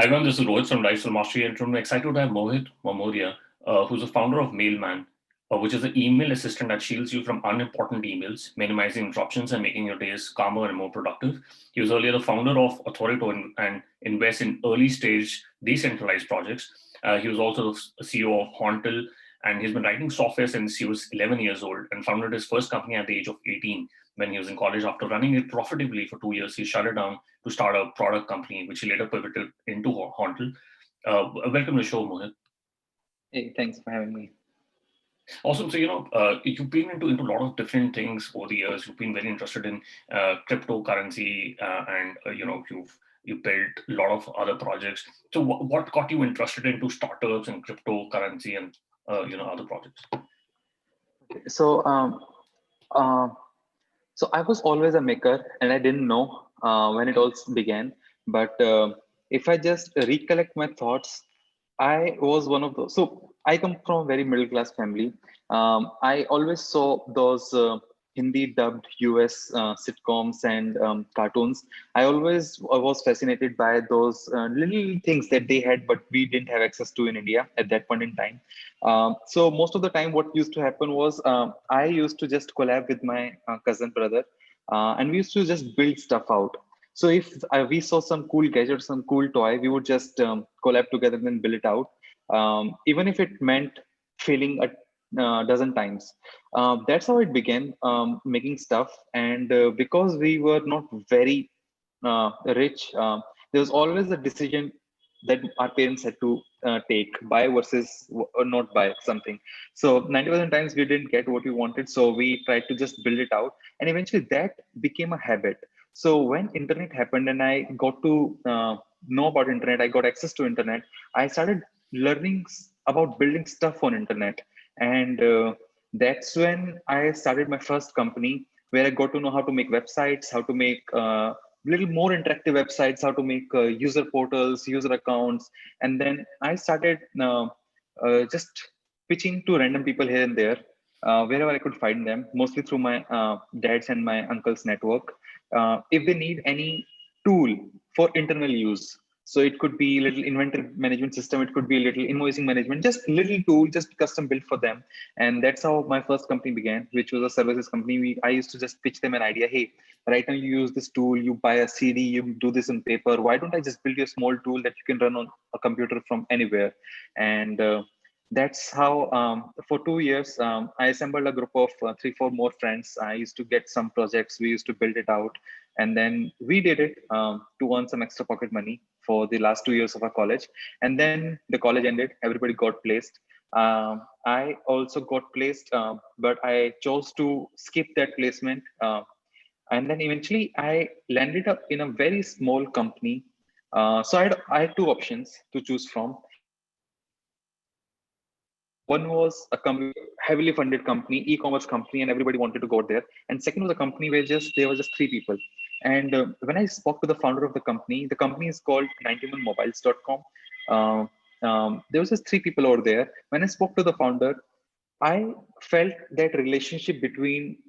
Everyone, this is Rohit from Lifestyle Mastery, and I'm excited to have Mohit Mamoria, who's the founder of Mailman, which is an email assistant that shields you from unimportant emails, minimizing interruptions, and making your days calmer and more productive. He was earlier the founder of Authorito and invests in early stage decentralized projects. He was also the CEO of Horntell, and he's been writing software since he was 11 years old and founded his first company at the age of 18 when he was in college. After running it profitably for 2 years, he shut it down to start a product company, which he later pivoted into Horntell. Welcome to the show, Mohit. Hey, thanks for having me. Awesome. So, you've been into a lot of different things over the years. You've been very interested in cryptocurrency, and you built a lot of other projects. So, what got you interested into startups and cryptocurrency and other projects? So, uh, so I was always a maker, and I didn't know when it all began. But if I just recollect my thoughts, I was one of those. So I come from a very middle class family. I always saw those Hindi dubbed US sitcoms and cartoons. I was fascinated by those little things that they had, but we didn't have access to in India at that point in time. So most of the time, what used to happen was I used to just collab with my cousin brother, and we used to just build stuff out. So if we saw some cool gadget, some cool toy, we would just collab together and build it out, even if it meant failing a dozen times. That's how it began, making stuff. And because we were not very rich, there was always a decision that our parents had to take, buy versus or not buy something. So 90% times we didn't get what we wanted, so we tried to just build it out, and eventually that became a habit. So when internet happened and I got to know about internet, I got access to internet, I started learning about building stuff on internet. And that's when I started my first company, where I got to know how to make websites, how to make little more interactive websites, how to make user portals, user accounts. And then I started just pitching to random people here and there, wherever I could find them, mostly through my dad's and my uncle's network. If they need any tool for internal use, so it could be a little inventory management system, it could be a little invoicing management, just little tool, just custom built for them. And that's how my first company began, which was a services company. I used to just pitch them an idea. Hey, right now you use this tool, you buy a CD, you do this on paper. Why don't I just build you a small tool that you can run on a computer from anywhere? And that's how for 2 years I assembled a group of three, four more friends. I used to get some projects, we used to build it out, and then we did it to earn some extra pocket money for the last 2 years of our college. And then the college ended, everybody got placed. I also got placed, but I chose to skip that placement. And then eventually I landed up in a very small company. I had two options to choose from. One was a heavily funded company, e-commerce company, and everybody wanted to go there. And second was a company where just there were just three people. And when I spoke to the founder of the company is called 91mobiles.com. There was just three people over there. When I spoke to the founder, I felt that relationship between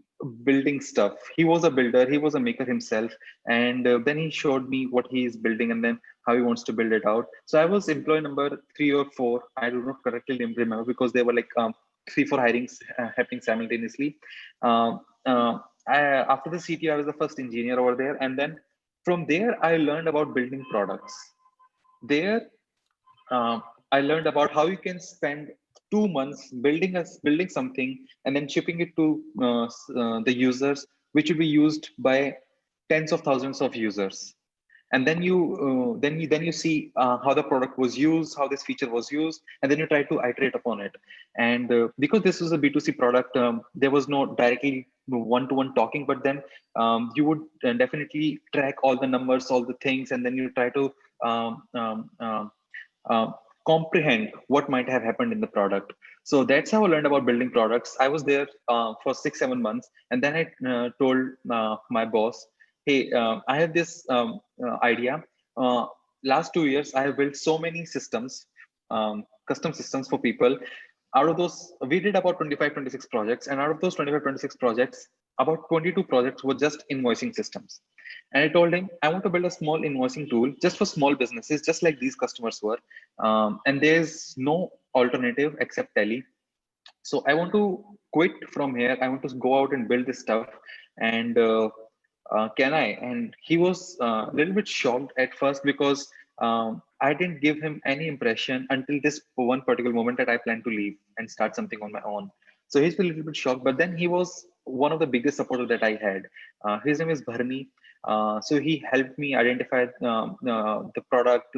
building stuff. He was a builder, he was a maker himself, and then he showed me what he is building and then how he wants to build it out. So I was employee number 3 or 4. I do not correctly remember because there were like 3, 4 hirings happening simultaneously. Um, uh, After the CTO, I was the first engineer over there, and then from there I learned about building products. There uh, I learned about how you can spend 2 months building something and then shipping it to the users, which will be used by tens of thousands of users. And then you see how the product was used, how this feature was used, and then you try to iterate upon it. And because this was a B2C product, there was no directly one-to-one talking, but then you would definitely track all the numbers, all the things, and then you try to um, um, um, uh, comprehend what might have happened in the product. So that's how I learned about building products. I was there for 6, 7 months, and then I told my boss, "Hey, I have this idea. Uh, Last 2 years, I have built so many systems, custom systems for people. Out of those, we did about 25, 26 projects, and out of those 25, 26 projects, about 22 projects were just invoicing systems. And I told him, I want to build a small invoicing tool just for small businesses, just like these customers were. And there's no alternative except Tele. So I want to quit from here. I want to go out and build this stuff. And can I? And he was a little bit shocked at first because I didn't give him any impression until this one particular moment that I plan to leave and start something on my own. So he's a little bit shocked, but then he was one of the biggest supporters that I had. His name is Bharni. So he helped me identify the product,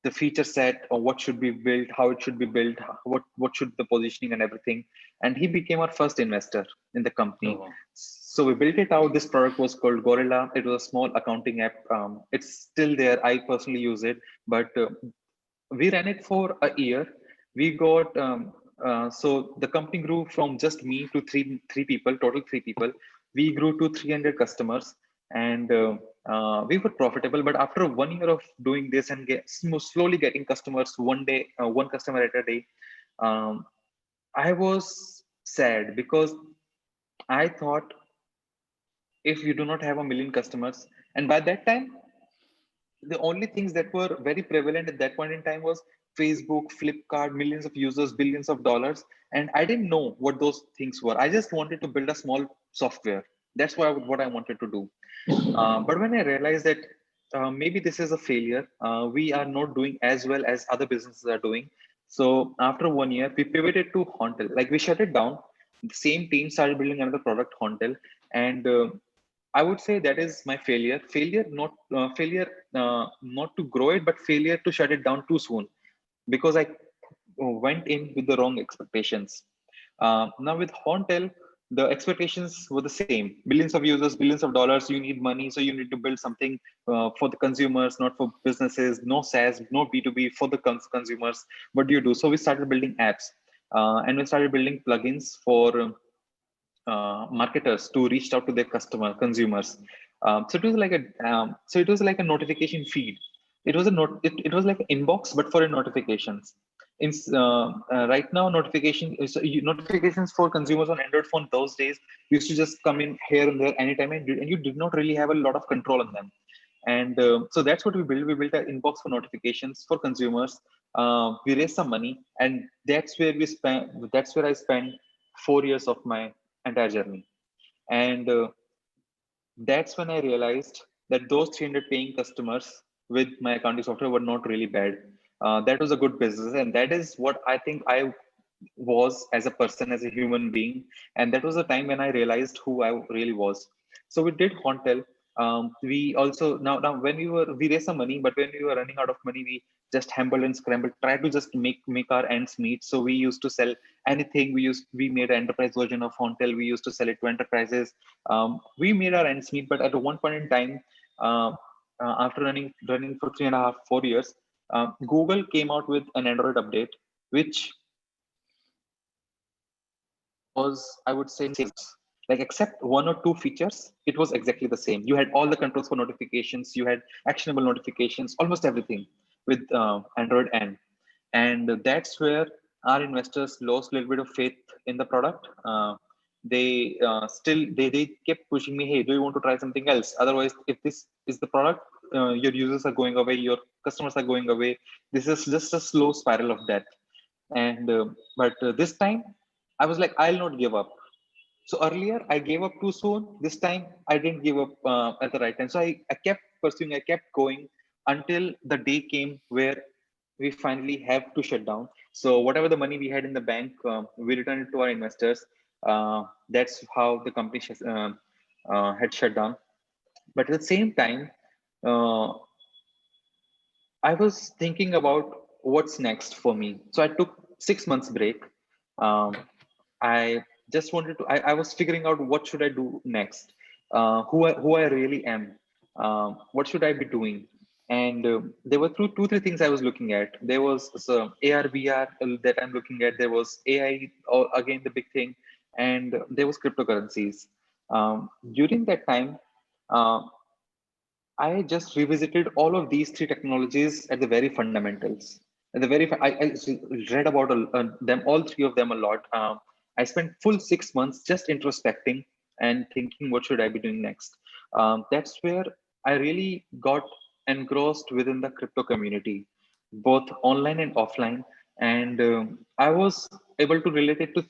the feature set, or what should be built, how it should be built, what should the positioning and everything. And he became our first investor in the Oh, company. wow. So we built it out. This product was called Gorilla. It was a small accounting app. It's still there. I personally use it, but we ran it for a year. We got so the company grew from just me to three people, total three people. We grew to 300 customers, and we were profitable. But after 1 year of doing this and slowly getting customers, one day, one customer at a day, um, I was sad because I thought, if you do not have a million customers, and by that time the only things that were very prevalent at that point in time was Facebook, Flipkart, millions of users, billions of dollars. And I didn't know what those things were. I just wanted to build a small software. That's what I wanted to do. But when I realized that maybe this is a failure, we are not doing as well as other businesses are doing. So after 1 year, we pivoted to Hontel. Like, we shut it down. The same team started building another product, Hontel, and I would say that is my failure. Not to grow it, but failure to shut it down too soon, because I went in with the wrong expectations. Now with Hontel, the expectations were the same: billions of users, billions of dollars. You need money, so you need to build something for the consumers, not for businesses. No SaaS, no B2B, for the consumers. What do you do? So we started building apps, and we started building plugins for marketers to reach out to their consumers. So it was like a notification feed. It was like an inbox, but for notifications. Right now, notifications for consumers on Android phone those days used to just come in here and there anytime, and you did not really have a lot of control on them. And so that's what we built. We built an inbox for notifications for consumers. We raised some money, and that's where I spent 4 years of my entire journey. And that's when I realized that those 300 paying customers with my accounting software were not really bad. That was a good business. And that is what I think I was as a person, as a human being. And that was the time when I realized who I really was. So we did Hontel. We also now when we raised some money, but when we were running out of money, we just humbled and scrambled, tried to just make our ends meet. So we used to sell anything. We made an enterprise version of Hontel. We used to sell it to enterprises. We made our ends meet, but at one point in time, uh, after running for 3.5 4 years, Google came out with an Android update, which was, I would say, like, except one or two features, it was exactly the same. You had all the controls for notifications, you had actionable notifications, almost everything with Android N. And that's where our investors lost a little bit of faith in the product. They kept pushing me, hey, do you want to try something else? Otherwise, if this is the product, your users are going away, your customers are going away. This is just a slow spiral of death. And but this time I was like, I'll not give up. So earlier I gave up too soon. This time I didn't give up at the right time. So I kept pursuing, I kept going until the day came where we finally have to shut down. So whatever the money we had in the bank, we returned it to our investors. That's how the company had shut down. But at the same time, uh, I was thinking about what's next for me. So I took 6 months break. I just wanted to. I was figuring out what should I do next. Who I really am. What should I be doing? And there were two three things I was looking at. There was AR VR that I'm looking at. There was AI, again the big thing, and there was cryptocurrencies. During that time, uh, I just revisited all of these three technologies at the very fundamentals. At the very, I read about them, all three of them a lot. I spent full 6 months just introspecting and thinking, what should I be doing next? That's where I really got engrossed within the crypto community, both online and offline. And I was able to relate it to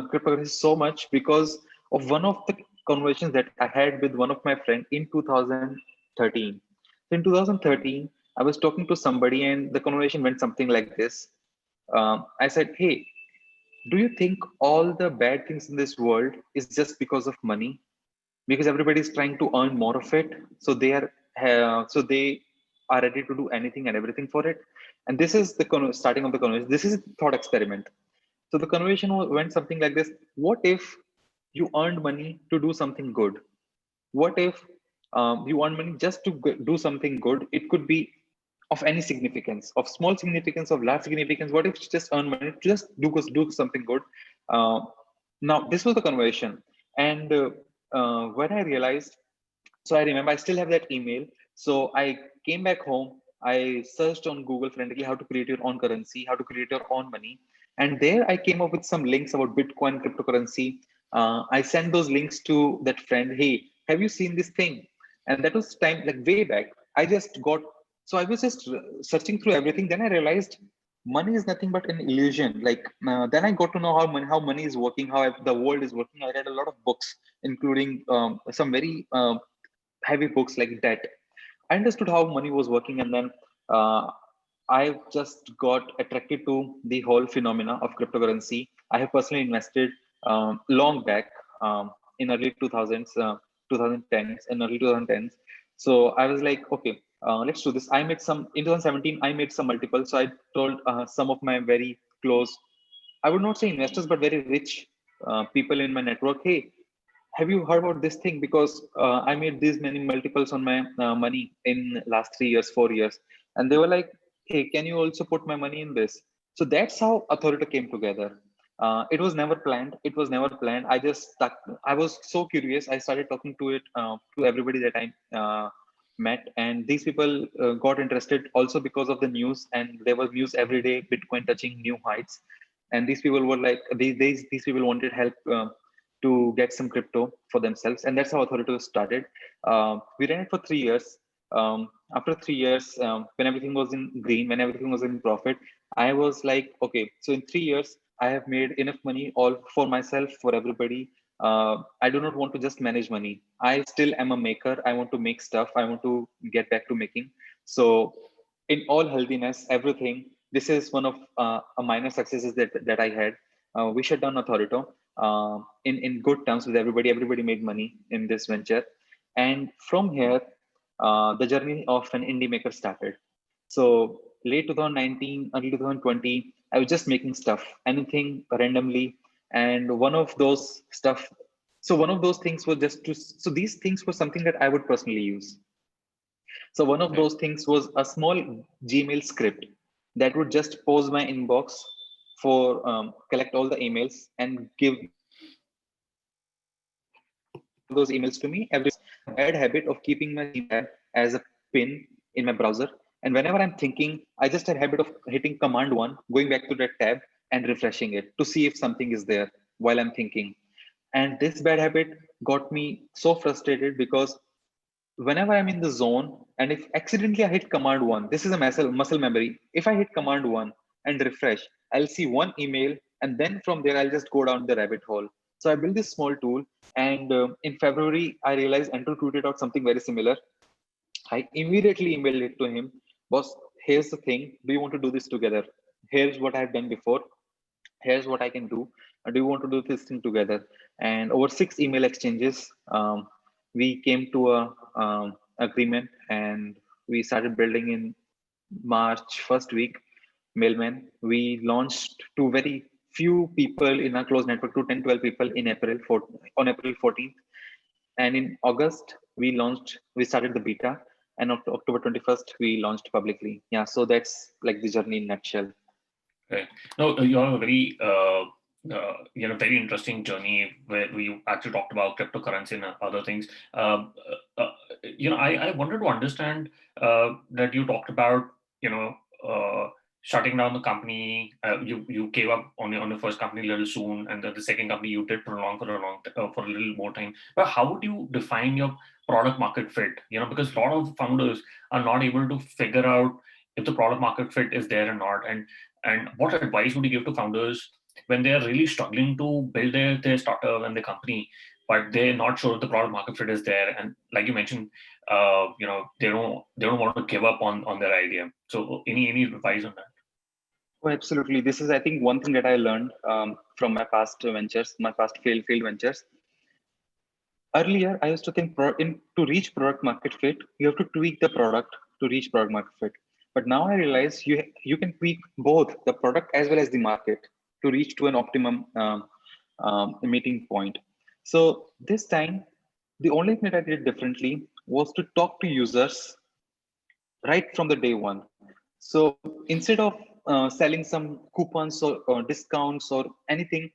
cryptocurrency so much because of one of the conversations that I had with one of my friends in 2013. So in 2013, I was talking to somebody, and the conversation went something like this. I said, "Hey, do you think all the bad things in this world is just because of money? Because everybody is trying to earn more of it, so they are ready to do anything and everything for it." And this is the starting of the conversation. This is a thought experiment. So the conversation went something like this: what if you earned money to do something good? What if you earn money just to do something good? It could be of any significance, of small significance, of large significance. What if you just earn money to just do something good? Uh, Now, this was the conversation. And when I realized, so I remember I still have that email. So I came back home. I searched on Google frantically how to create your own currency, how to create your own money. And there I came up with some links about Bitcoin, cryptocurrency. I sent those links to that friend. Hey, have you seen this thing? And that was time like way back. I just got, so I was just searching through everything. Then I realized money is nothing but an illusion. Like then I got to know how money is working, how the world is working. I read a lot of books, including some very heavy books like that. I understood how money was working, and then uh, I just got attracted to the whole phenomena of cryptocurrency. I have personally invested long back in early 2000s, 2010s, and early 2010s. So I was like, okay, let's do this. I made some in 2017. I made some multiple. So I told some of my very close, I would not say investors, but very rich people in my network, hey, have you heard about this thing? Because I made these many multiples on my money in last 3 years, 4 years. And they were like, hey, can you also put my money in this? So that's how Authorito came together. It was never planned. It was never planned. I just stuck. I was so curious. I started talking to it, to everybody that I met. And these people got interested also because of the news. And there was news every day, Bitcoin touching new heights. And these people were like, these people wanted help to get some crypto for themselves, and that's how Authorito started. We ran it for 3 years. After 3 years, when everything was in green, when everything was in profit, I was like, okay, so in 3 years, I have made enough money all for myself, for everybody. I do not want to just manage money. I still am a maker. I want to make stuff. I want to get back to making. So, in all healthiness, everything. This is one of a minor successes that I had. We shut down Authorito in good terms with everybody. Everybody made money in this venture, and from here, the journey of an indie maker started. So late 2019, early 2020, I was just making stuff, anything randomly, and one of those stuff. So one of those things was just to. So these things were something that I would personally use. So one of Okay. those things was a small Gmail script that would just pose my inbox for collect all the emails and give those emails to me every single day. So I have a bad habit of keeping my Gmail tab as a pin in my browser. And whenever I'm thinking, I just had habit of hitting Command 1, going back to that tab and refreshing it to see if something is there while I'm thinking. And this bad habit got me so frustrated because whenever I'm in the zone, and if accidentally I hit Command 1, this is a muscle memory. If I hit Command 1 and refresh, I'll see one email, and then from there, I'll just go down the rabbit hole. So I built this small tool, and in February, I realized Andrew tweeted out something very similar. I immediately emailed it to him. Boss, here's the thing. Do you want to do this together? Here's what I've done before. Here's what I can do. Do you want to do this thing together? And over 6 email exchanges, we came to a agreement, and we started building in March first week. Mailman. We launched to very few people in our close network, to 10, 12 people in on April 14th. And in August, we started the beta, and October 21st, we launched publicly. Yeah, so that's like the journey in nutshell. Okay. No, you have a very very interesting journey where you actually talked about cryptocurrency and other things. I wanted to understand that you talked about you know uh, shutting down the company, you gave up on your first company a little soon, and then the second company you did prolong for a little more time. But how would you define your product market fit? Because a lot of founders are not able to figure out if the product market fit is there or not. And what advice would you give to founders when they are really struggling to build their startup and their company, but they're not sure if the product market fit is there? And like you mentioned, they don't want to give up on their idea. So any advice on that? Oh, absolutely. This is, I think, one thing that I learned from my past ventures, my past failed ventures. Earlier, I used to think to reach product market fit, you have to tweak the product to reach product market fit. But now I realize you can tweak both the product as well as the market to reach to an optimum meeting point. So this time, the only thing that I did differently was to talk to users right from the day one. So instead of selling some coupons or discounts or anything,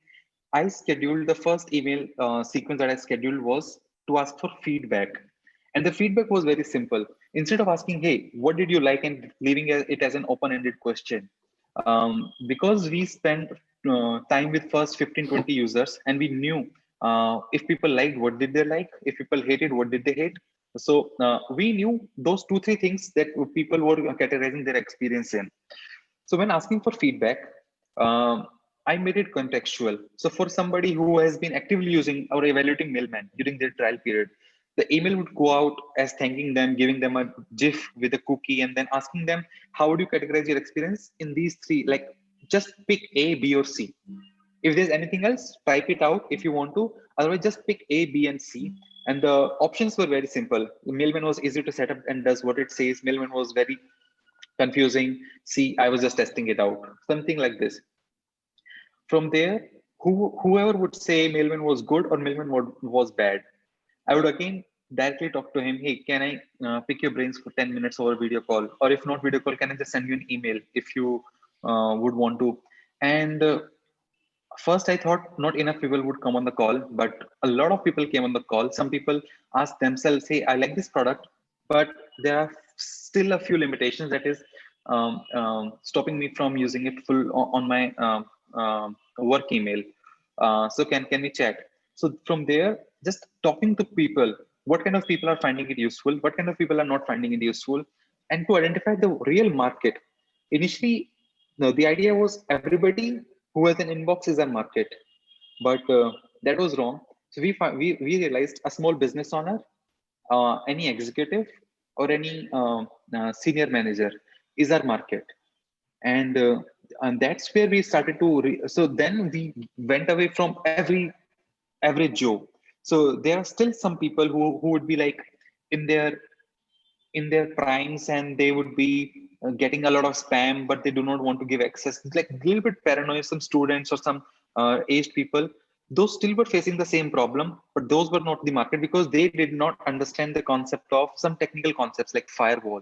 I scheduled the first email sequence that I scheduled was to ask for feedback. And the feedback was very simple. Instead of asking, hey, what did you like, and leaving it as an open ended question, because we spent time with first 15-20 users, and we knew if people liked, what did they like? If people hated, what did they hate? So we knew those 2-3 things that people were categorizing their experience in. So when asking for feedback, I made it contextual. So for somebody who has been actively using or evaluating Mailman during their trial period, the email would go out as thanking them, giving them a GIF with a cookie, and then asking them, how would you categorize your experience in these three? Like, just pick A, B, or C. If there's anything else, type it out if you want to. Otherwise, just pick A, B, and C. And the options were very simple. Mailman was easy to set up and does what it says. Mailman was very confusing. See, I was just testing it out. Something like this. From there, whoever would say Mailman was good or Mailman was bad, I would again directly talk to him. Hey, can I pick your brains for 10 minutes over video call? Or if not video call, can I just send you an email if you would want to? And first, I thought not enough people would come on the call, but a lot of people came on the call. Some people asked themselves, hey, I like this product, but there are still a few limitations that is stopping me from using it full on my work email. So can we chat? So from there, just talking to people, what kind of people are finding it useful? What kind of people are not finding it useful? And to identify the real market. Initially, no, the idea was everybody who has an inbox is a market, but that was wrong. So we realized a small business owner, any executive, or any senior manager is our market, and that's where we started to. So then we went away from every average Joe. So there are still some people who would be like in their primes, and they would be getting a lot of spam, but they do not want to give access. It's like a little bit paranoid. Some students or some aged people, those still were facing the same problem, but those were not the market because they did not understand the concept of some technical concepts like firewall.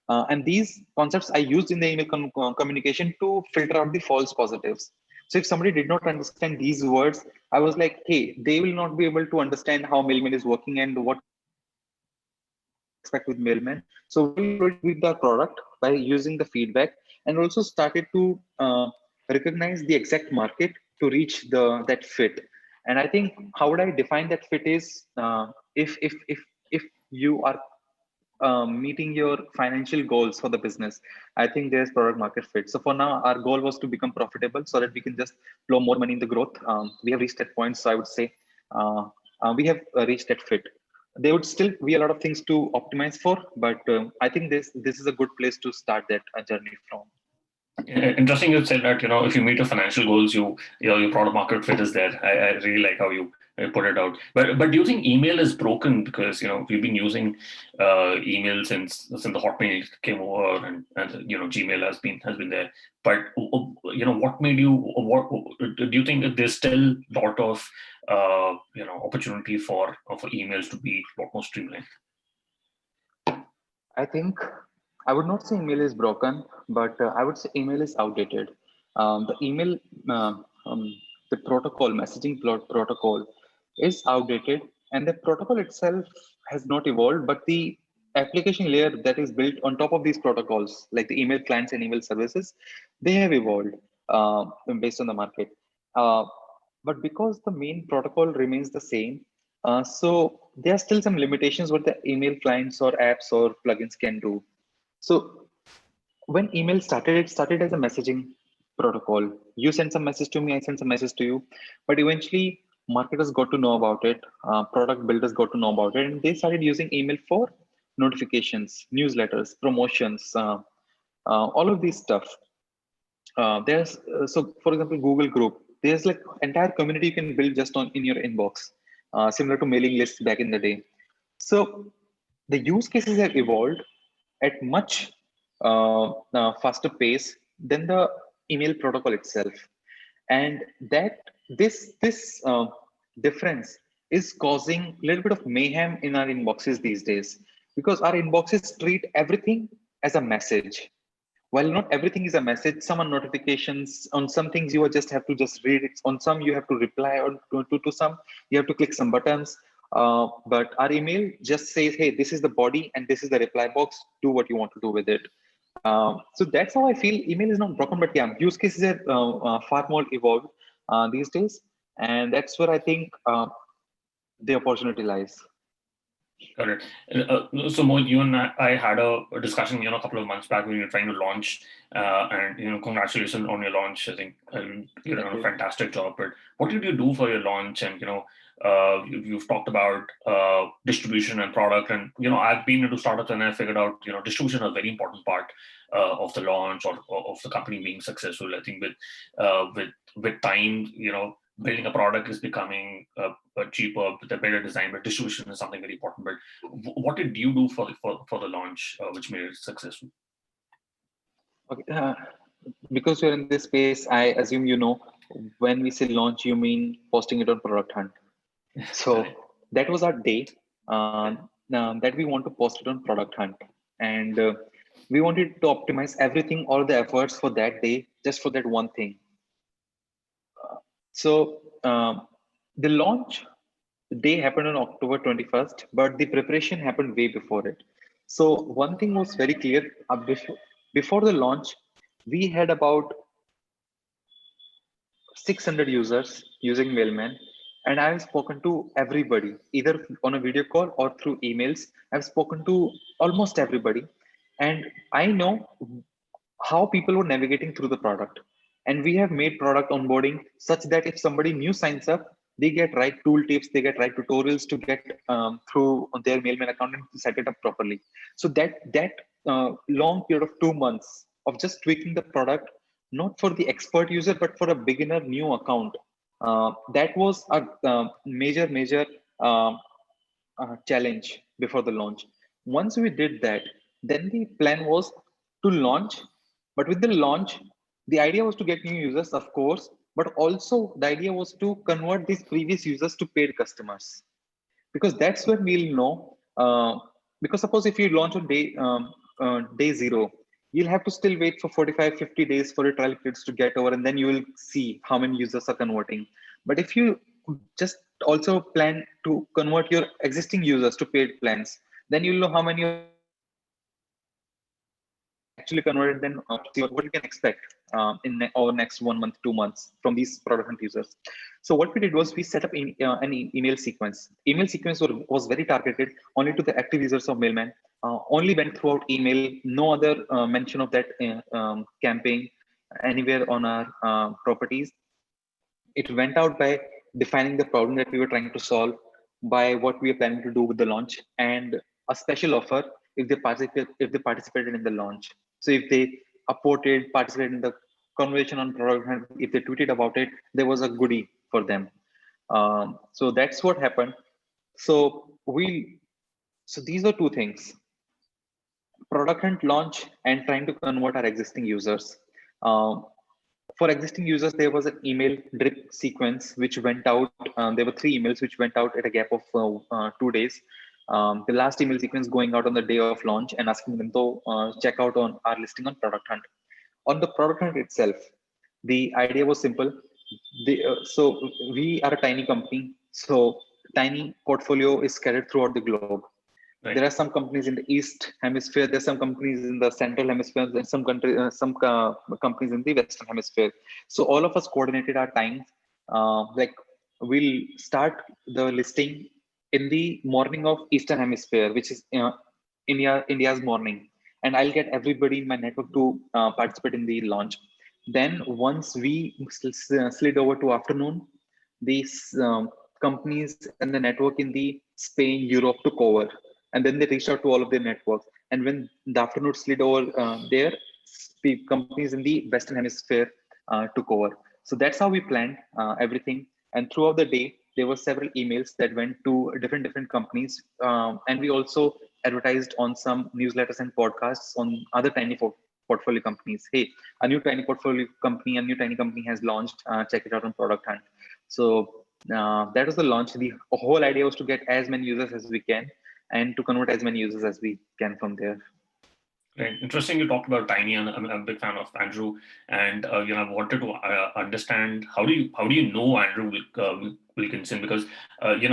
And these concepts I used in the email communication to filter out the false positives. So if somebody did not understand these words, I was like, hey, they will not be able to understand how Mailman is working and what to expect with Mailman. So we slowly tweaked our product by using the feedback, and also started to recognize the exact market to reach that fit. And I think how would I define that fit is if you are meeting your financial goals for the business, I think there's product market fit. So for now, our goal was to become profitable so that we can just flow more money in the growth. We have reached that point. So I would say we have reached that fit. There would still be a lot of things to optimize for, but I think this is a good place to start that journey from. Interesting you said that, if you meet your financial goals, your product market fit is there. I really like how you put it out. But do you think email is broken? Because we've been using email since the Hotmail came over, and Gmail has been there. But what made you? What do you think that there's still a lot of opportunity for emails to be a lot more streamlined? I think I would not say email is broken, but I would say email is outdated. The email, uh, um, the protocol, messaging protocol is outdated, and the protocol itself has not evolved, but the application layer that is built on top of these protocols, like the email clients and email services, they have evolved based on the market. Uh, but because the main protocol remains the same, so there are still some limitations what the email clients or apps or plugins can do. So when email started, it started as a messaging protocol. You send some message to me, I send some message to you. But eventually, marketers got to know about it, product builders got to know about it, and they started using email for notifications, newsletters, promotions, all of these stuff. There's so for example, Google Group. There's like entire community you can build just on in your inbox, similar to mailing lists back in the day. So the use cases have evolved at much faster pace than the email protocol itself, and that this difference is causing a little bit of mayhem in our inboxes these days, because our inboxes treat everything as a message. While not everything is a message, some are notifications. On some things you just have to just read it, on some you have to reply, or to some you have to click some buttons. But our email just says, hey, this is the body and this is the reply box, do what you want to do with it. So that's how I feel email is not broken, but yeah, use cases are far more evolved these days, and that's where I think the opportunity lies. Got it. So Mohit, you and I had a discussion, a couple of months back when you were trying to launch, and congratulations on your launch. I think you're Thank doing a you. fantastic job. But what did you do for your launch? And you've talked about distribution and product, and I've been into startups and I figured out distribution is a very important part of the launch or of the company being successful. I think with time, building a product is becoming cheaper with a better design, but distribution is something very important. But what did you do for the launch, which made it successful? Okay. Because you're in this space, I assume you know, when we say launch, you mean posting it on Product Hunt. Correct. So that was our day that we want to post it on Product Hunt. And we wanted to optimize everything, all the efforts for that day, just for that one thing. So the launch day happened on October 21st, but the preparation happened way before it. So one thing was very clear before the launch, we had about 600 users using Mailman, and I've spoken to everybody, either on a video call or through emails. I've spoken to almost everybody, and I know how people were navigating through the product. And we have made product onboarding such that if somebody new signs up, they get right tool tips, they get right tutorials to get through their Mailman account and to set it up properly. So that long period of 2 months of just tweaking the product, not for the expert user, but for a beginner new account, that was a major uh, challenge before the launch. Once we did that, then the plan was to launch. But with the launch, the idea was to get new users, of course, but also the idea was to convert these previous users to paid customers, because that's where we'll know. Because suppose if you launch on day zero, you'll have to still wait for 45, 50 days for your trial periods to get over, and then you will see how many users are converting. But if you just also plan to convert your existing users to paid plans, then you'll know how many of them actually converted, then see what you can expect over next 1 month, 2 months from these product hunt users. So what we did was we set up an email sequence. Email sequence was very targeted only to the active users of Mailman. Only went throughout email. No other mention of that campaign anywhere on our properties. It went out by defining the problem that we were trying to solve, by what we are planning to do with the launch, and a special offer if they participated in the launch. So if they participated in the conversation on product, and if they tweeted about it, there was a goodie for them. So that's what happened. So we so these are two things: product hunt launch and trying to convert our existing users. Um, for existing users, there was an email drip sequence which went out. There were 3 emails which went out at a gap of 2 days. The last email sequence going out on the day of launch and asking them to check out on our listing on Product Hunt. On the Product Hunt itself, the idea was simple. So we are a tiny company, so tiny portfolio is scattered throughout the globe. Right. There are some companies in the East Hemisphere. There's some companies in the Central Hemisphere, and some companies in the Western Hemisphere. So all of us coordinated our time. Like we'll start the listing in the morning of Eastern Hemisphere, which is India's morning, and I'll get everybody in my network to participate in the launch. Then once we slid over to afternoon, these companies and the network in the Spain, Europe took over, and then they reached out to all of their networks. And when the afternoon slid over there, companies in the Western Hemisphere took over. So that's how we planned everything. And throughout the day, there were several emails that went to different companies, and we also advertised on some newsletters and podcasts on other tiny portfolio companies. Hey, a new tiny company has launched. Check it out on Product Hunt. So that was the launch. The whole idea was to get as many users as we can and to convert as many users as we can from there. Right. Interesting. You talked about Tiny, and I'm a big fan of Andrew. And I wanted to understand how do you know Andrew Wilkinson, because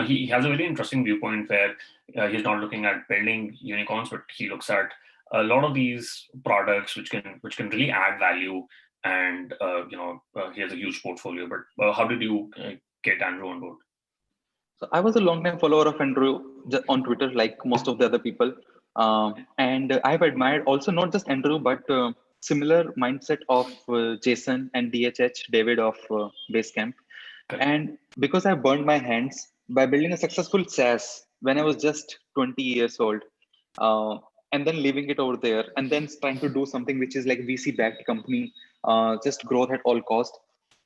he has a very interesting viewpoint where he's not looking at building unicorns, but he looks at a lot of these products which can really add value, and he has a huge portfolio. But how did you get Andrew on board? So I was a long time follower of Andrew on Twitter, like most of the other people. And I've admired also not just Andrew, but similar mindset of Jason and DHH, David of Basecamp. Correct. And because I burned my hands by building a successful SaaS when I was just 20 years old, uh, and then leaving it over there, and then trying to do something which is like VC-backed company, just growth at all cost.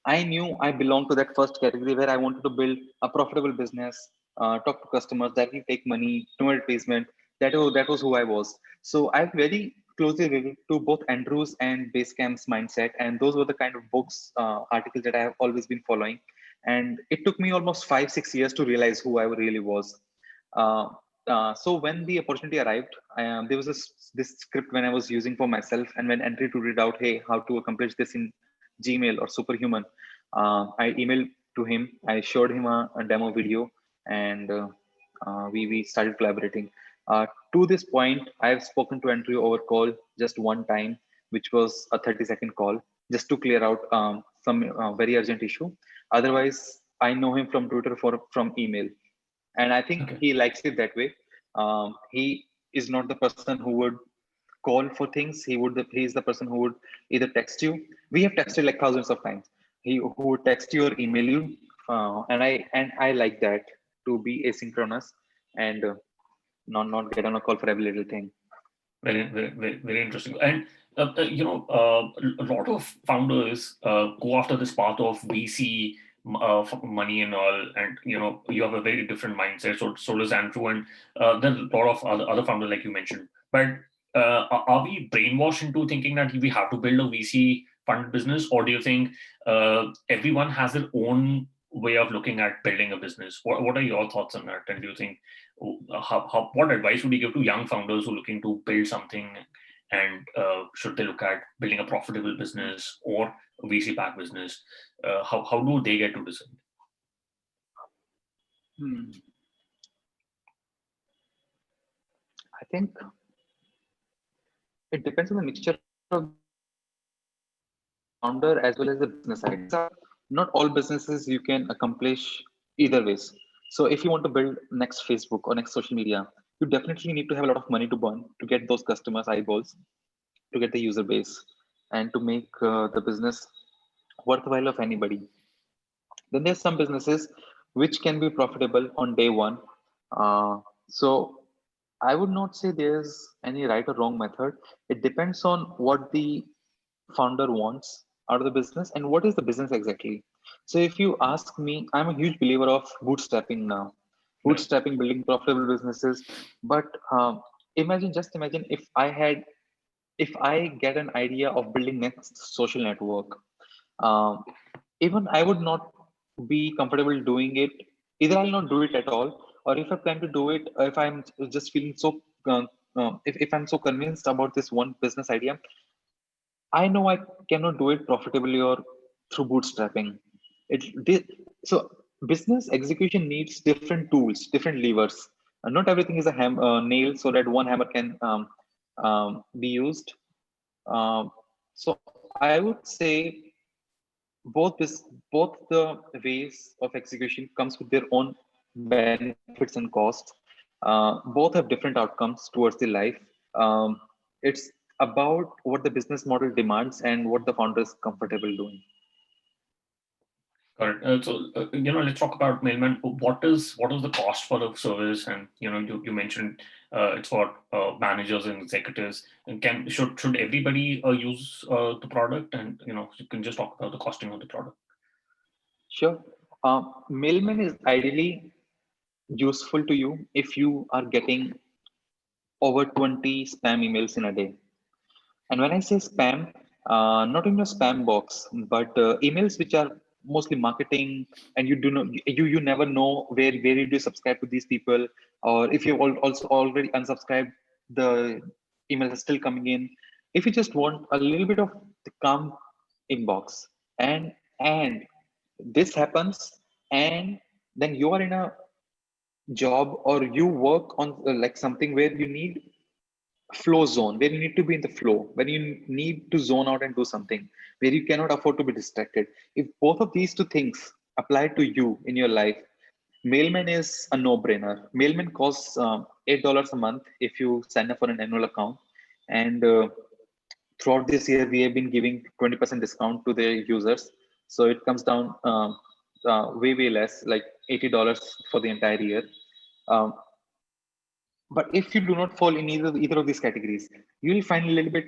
I knew I belonged to that first category where I wanted to build a profitable business, talk to customers, directly take money, no advertisement. That was who I was. So I very closely related to both Andrews and Basecamp's mindset, and those were the kind of books, articles that I have always been following. And it took me almost 5-6 years to realize who I really was. Uh, so when the opportunity arrived, there was this script when I was using for myself, and when Entry to read out, hey, how to accomplish this in Gmail or Superhuman, I emailed to him. I showed him a demo video, and we started collaborating. To this point, I've spoken to Entry over call just one time, which was a 30-second call, just to clear out some very urgent issue. Otherwise, I know him from Twitter from email, and I think Okay. he likes it that way. He is not the person who would call for things. He is the person who would either text you. We have texted like thousands of times. He who would text you or email you, and I like that, to be asynchronous and not get on a call for every little thing. Very interesting. And a lot of founders go after this path of VC money and all, and you have a very different mindset. So does Andrew, and then a lot of other founders like you mentioned. But are we brainwashed into thinking that we have to build a VC fund business, or do you think everyone has their own way of looking at building a business? What are your thoughts on that? And do you think what advice would you give to young founders who are looking to build something, and should they look at building a profitable business or a VC backed business? How do they get to decide? Hmm. I think it depends on the mixture of founder as well as the business side. Not all businesses you can accomplish either ways. So if you want to build next Facebook or next social media, you definitely need to have a lot of money to burn to get those customers eyeballs, to get the user base, and to make the business worthwhile of anybody. Then there's some businesses which can be profitable on day one. So I would not say there's any right or wrong method. It depends on what the founder wants out of the business and what is the business exactly. So if you ask me, I'm a huge believer of bootstrapping now. Right. Bootstrapping, building profitable businesses. But just imagine if I get an idea of building next social network, um, even I would not be comfortable doing it. Either I'll not do it at all, or if I plan to do it, if I'm just feeling so, if I'm so convinced about this one business idea, I know I cannot do it profitably or through bootstrapping. It so business execution needs different tools, different levers. Not everything is a nail, so that one hammer can be used. So I would say both the ways of execution comes with their own benefits and costs. Both have different outcomes towards the life. It's about what the business model demands and what the founder is comfortable doing. Correct. Let's talk about Mailman. What is the cost for the service? And you mentioned it's for managers and executives. And should everybody use the product? And you can just talk about the costing of the product. Sure. Mailman is ideally useful to you if you are getting over 20 spam emails in a day. And when I say spam, not in your spam box, but emails which are mostly marketing, and you do not you never know where you do subscribe to these people, or if you also already unsubscribed, the emails are still coming in. If you just want a little bit of the calm inbox, and this happens, and then you are in a job or you work on like something where you need flow zone, where you need to be in the flow, when you need to zone out and do something, where you cannot afford to be distracted. If both of these two things apply to you in your life, Mailman is a no-brainer. Mailman costs $8 a month if you sign up for an annual account, and throughout this year we have been giving 20% discount to the users, so it comes down way less, like $80 for the entire year. Um, but if you do not fall in either of these categories, you will find a little bit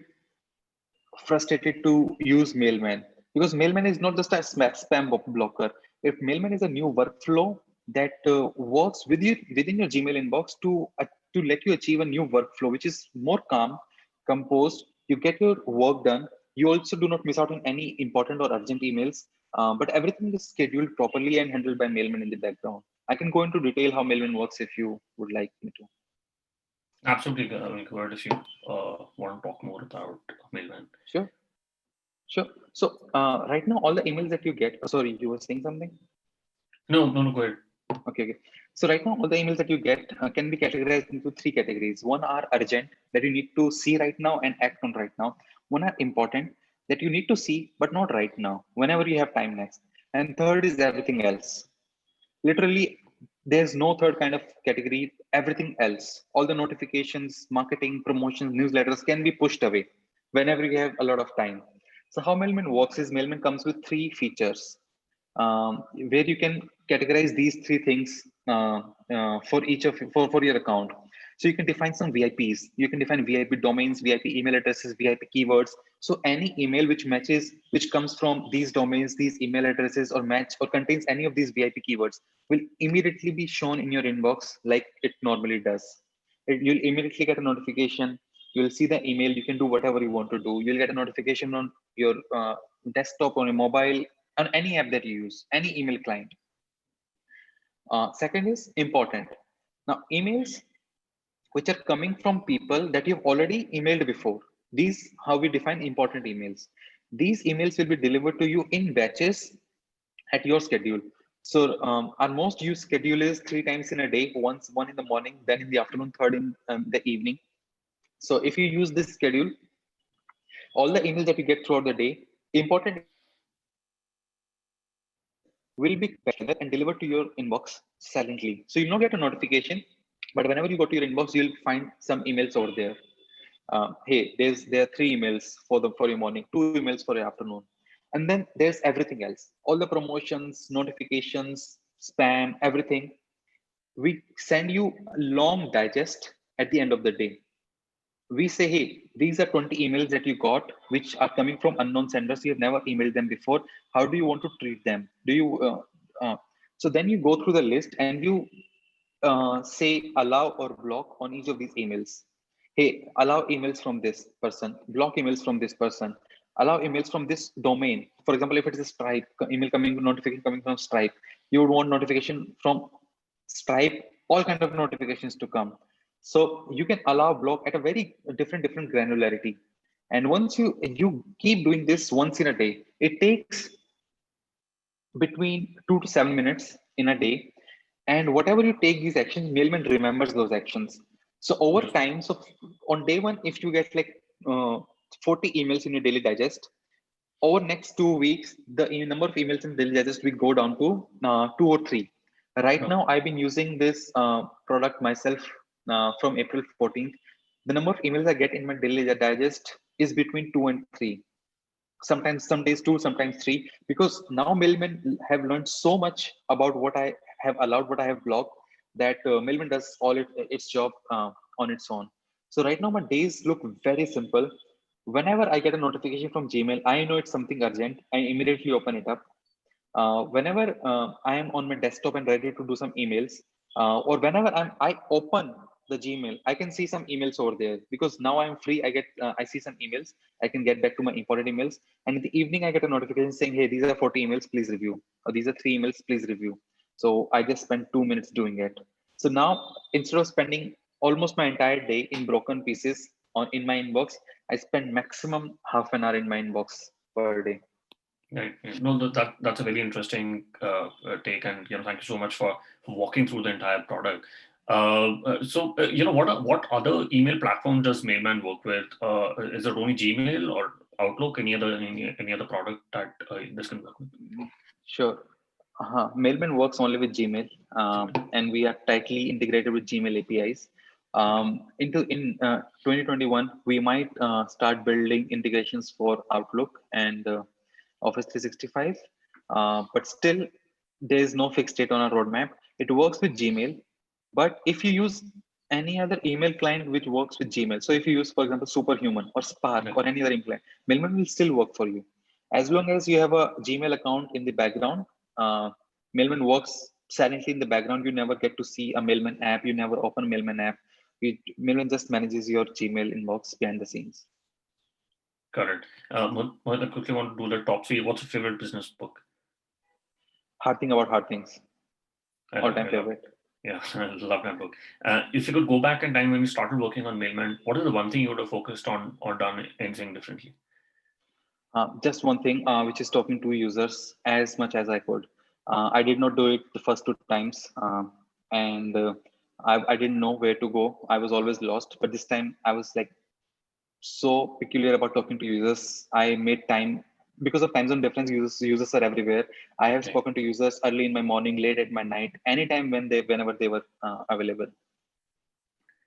frustrated to use Mailman, because Mailman is not just a blocker. If Mailman is a new workflow that works within your Gmail inbox to let you achieve a new workflow, which is more calm, composed. You get your work done. You also do not miss out on any important or urgent emails. But everything is scheduled properly and handled by Mailman in the background. I can go into detail how Mailman works if you would like me to. Absolutely, I mean, Kurt, if you want to talk more about Mailman. Sure. Sure. So right now, all the emails that you get, sorry, you were saying something? No, no, no, go ahead. Okay. So right now, all the emails that you get can be categorized into three categories. One are urgent, that you need to see right now and act on right now. One are important, that you need to see, but not right now, whenever you have time next. And third is everything else. Literally, there's no third kind of category. Everything else, all the notifications, marketing, promotions, newsletters can be pushed away whenever you have a lot of time. So how Mailman works is Mailman comes with three features, where you can categorize these three things for each of for your account. So you can define some VIPs. You can define VIP domains, VIP email addresses, VIP keywords. So any email which comes from these domains, these email addresses, or match or contains any of these VIP keywords will immediately be shown in your inbox like it normally does. You'll immediately get a notification. You'll see the email. You can do whatever you want to do. You'll get a notification on your desktop, on your mobile, on any app that you use, any email client. Second is important. Now, emails which are coming from people that you've already emailed before. These how we define important emails. These emails will be delivered to you in batches at your schedule. So our most used schedule is 3 times in a day, one in the morning, then in the afternoon, third in the evening. So if you use this schedule, all the emails that you get throughout the day, important emails will be together and delivered to your inbox silently. So you'll not get a notification, but whenever you go to your inbox, you'll find some emails over there. Hey, there are 3 emails for your morning, 2 emails for your afternoon, and then there's everything else, all the promotions, notifications, spam, everything. We send you a long digest at the end of the day. We say, hey, these are 20 emails that you got, which are coming from unknown senders. You have never emailed them before. How do you want to treat them? Do you? So then you go through the list and you say allow or block on each of these emails. Hey, allow emails from this person, block emails from this person, allow emails from this domain. For example, if it is a Stripe email coming, notification coming from Stripe, you would want notification from Stripe, all kind of notifications to come. So you can allow block at a very different granularity. And once you keep doing this once in a day, it takes between 2 to 7 minutes in a day. And whatever you take these actions, Mailman remembers those actions. So over Interesting. time, so on day one, if you get like 40 emails in your daily digest, over next 2 weeks, the number of emails in daily digest will go down to 2 or 3. Right Okay. now, I've been using this product myself from April 14th. The number of emails I get in my daily digest is between 2 and 3. Sometimes some days 2, sometimes 3, because now Mailman have learned so much about what I have allowed, what I have blocked, that Mailman does all its job on its own. So right now my days look very simple. Whenever I get a notification from Gmail, I know it's something urgent, I immediately open it up. Whenever I am on my desktop and ready to do some emails, or whenever I open the Gmail, I can see some emails over there, because now I'm free. I see some emails. I can get back to my important emails, and in the evening I get a notification saying, "Hey, these are 40 emails. Please review." Or these are 3 emails. Please review. So I just spent 2 minutes doing it. So now, instead of spending almost my entire day in broken pieces on in my inbox, I spend maximum half an hour in my inbox per day. Right. Yeah. No, that's a very interesting take, and thank you so much for walking through the entire product. What other email platform does Mailman work with? Is it only Gmail or Outlook? Any other product that this can work with? Sure. Mailman works only with Gmail, and we are tightly integrated with Gmail APIs. In 2021, we might start building integrations for Outlook and Office 365, but still there is no fixed date on our roadmap. It works with Gmail, but if you use any other email client which works with Gmail, so if you use, for example, Superhuman or Spark Right. or any other email client, Mailman will still work for you as long as you have a Gmail account in the background. uh, Mailman works silently in the background. You never get to see a Mailman app. You never open a Mailman app. Mailman just manages your Gmail inbox behind the scenes. Correct. Mohit, I quickly want to do the top three. What's your favorite business book? Hard thing about hard things. All time I love. favorite. Yeah, I love that book. If you could go back in time when you started working on Mailman, what is the one thing you would have focused on or done anything differently? Just one thing, which is talking to users as much as I could. I did not do it the first 2 times, and I didn't know where to go. I was always lost. But this time, I was like so peculiar about talking to users. I made time because of time zone difference. Users are everywhere. I have Okay. spoken to users early in my morning, late at my night, anytime whenever they were available.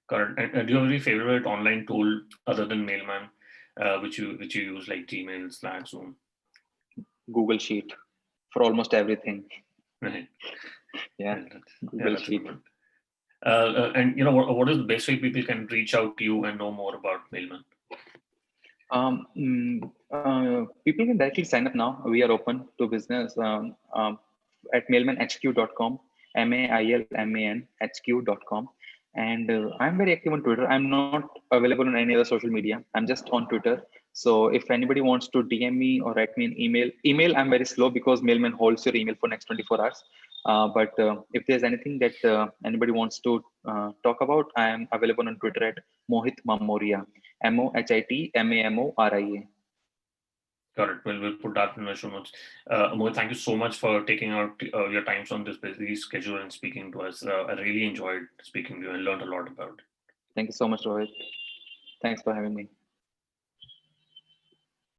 Correct. And do you have any favorite online tool other than Mailman, which you use like Gmail, Slack, Zoom? Google Sheet for almost everything. Right. Yeah, Yeah, Google that's a good Sheet. one. And what is the best way people can reach out to you and know more about Mailman? People can directly sign up now. We are open to business at mailmanhq.com, mailmanhq.com. And I'm very active on Twitter. I'm not available on any other social media. I'm just on Twitter. So if anybody wants to DM me or write me an email I'm very slow because Mailman holds your email for next 24 hours. But if there's anything that anybody wants to talk about, I am available on Twitter at Mohit Mamoria. Mohit Mamoria. Got it. Well, we'll put that in the show notes. Mohit, thank you so much for taking out your times on this busy schedule and speaking to us. I really enjoyed speaking to you and learned a lot about it. Thank you so much, Rohit. Thanks for having me.